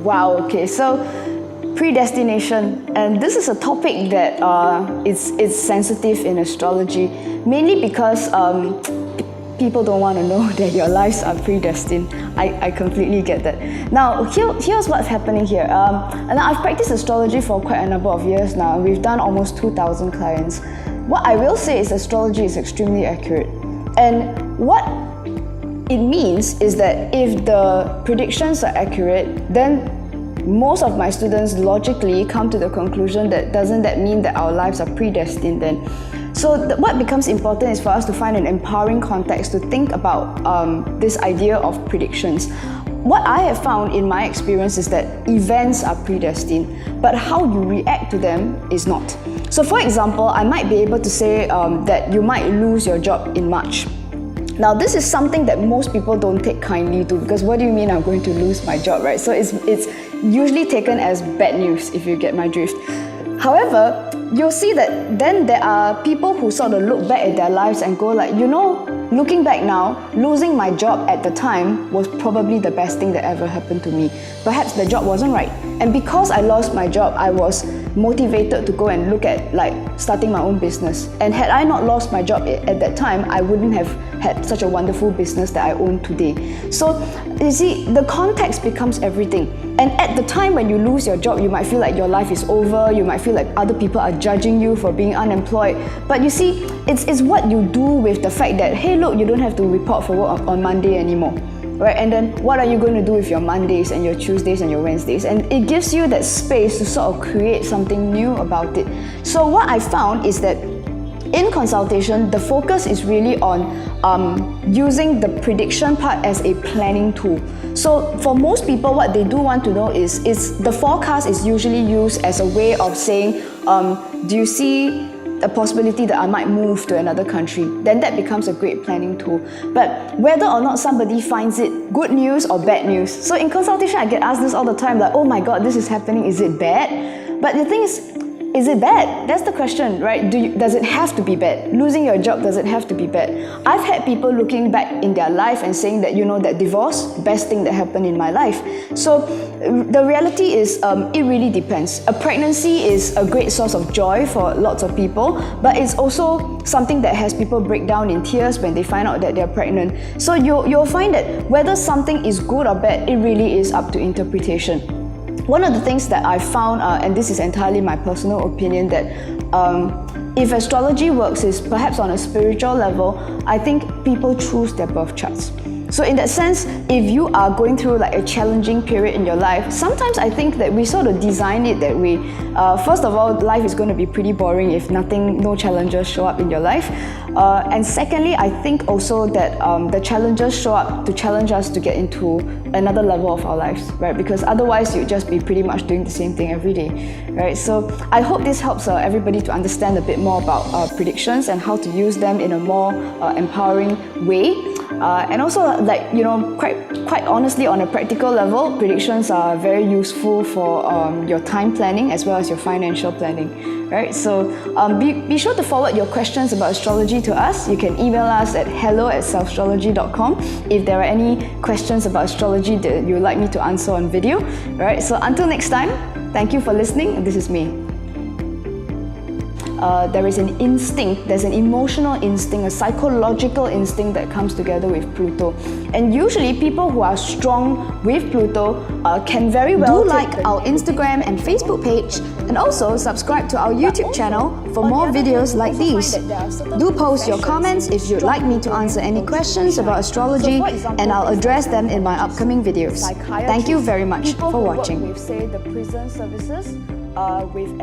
Wow, okay, so predestination, and this is a topic that it's sensitive in astrology, mainly because people don't want to know that your lives are predestined. I completely get that. Now, here's what's happening here. And I've practiced astrology for quite a number of years now. We've done almost 2,000 clients. What I will say is astrology is extremely accurate. And what it means is that if the predictions are accurate, then most of my students logically come to the conclusion that doesn't that mean that our lives are predestined then? So what becomes important is for us to find an empowering context to think about this idea of predictions. What I have found in my experience is that events are predestined, but how you react to them is not. So for example, I might be able to say that you might lose your job in March. Now, this is something that most people don't take kindly to, because what do you mean I'm going to lose my job, right? So it's usually taken as bad news, if you get my drift. However, you'll see that then there are people who sort of look back at their lives and go like, you know, looking back now, losing my job at the time was probably the best thing that ever happened to me. Perhaps the job wasn't right. And because I lost my job, I was motivated to go and look at like starting my own business. And had I not lost my job at that time, I wouldn't have had such a wonderful business that I own today. So you see, the context becomes everything. And at the time when you lose your job, you might feel like your life is over, you might feel like other people are judging you for being unemployed. But you see, it's what you do with the fact that, hey look, you don't have to report for work on Monday anymore. Right? And then what are you going to do with your Mondays and your Tuesdays and your Wednesdays? And it gives you that space to sort of create something new about it. So what I found is that in consultation, the focus is really on using the prediction part as a planning tool. So for most people, what they do want to know is the forecast is usually used as a way of saying, do you see a possibility that I might move to another country? Then that becomes a great planning tool. But whether or not somebody finds it good news or bad news. So in consultation, I get asked this all the time, like, oh my God, this is happening, is it bad? But the thing is it bad? That's the question, right? Does it have to be bad? Losing your job, does it have to be bad? I've had people looking back in their life and saying that, you know, that divorce, best thing that happened in my life. So the reality is, it really depends. A pregnancy is a great source of joy for lots of people, but it's also something that has people break down in tears when they find out that they're pregnant. So you'll find that whether something is good or bad, it really is up to interpretation. One of the things that I found, and this is entirely my personal opinion, that if astrology works is perhaps on a spiritual level, I think people choose their birth charts. So in that sense, if you are going through like a challenging period in your life, sometimes I think that we sort of design it that way. First of all, life is going to be pretty boring if no challenges show up in your life. And secondly, I think also that the challenges show up to challenge us to get into another level of our lives, right? Because otherwise you'd just be pretty much doing the same thing every day, right? So I hope this helps everybody to understand a bit more about predictions and how to use them in a more empowering way. And also, like, you know, quite honestly, on a practical level, predictions are very useful for your time planning as well as your financial planning, right? So be sure to forward your questions about astrology to us. You can email us at hello@selfastrology.com if there are any questions about astrology that you'd like me to answer on video, right? So until next time, thank you for listening. This is me. There is an instinct, there's an emotional instinct, a psychological instinct that comes together with Pluto. And usually people who are strong with Pluto can very well like our Instagram and Facebook page, and also subscribe to our YouTube channel for more videos like these. Do post your comments if you'd like me to answer any questions about astrology, and I'll address them in my upcoming videos. Thank you very much for watching. With, say, the prison services, with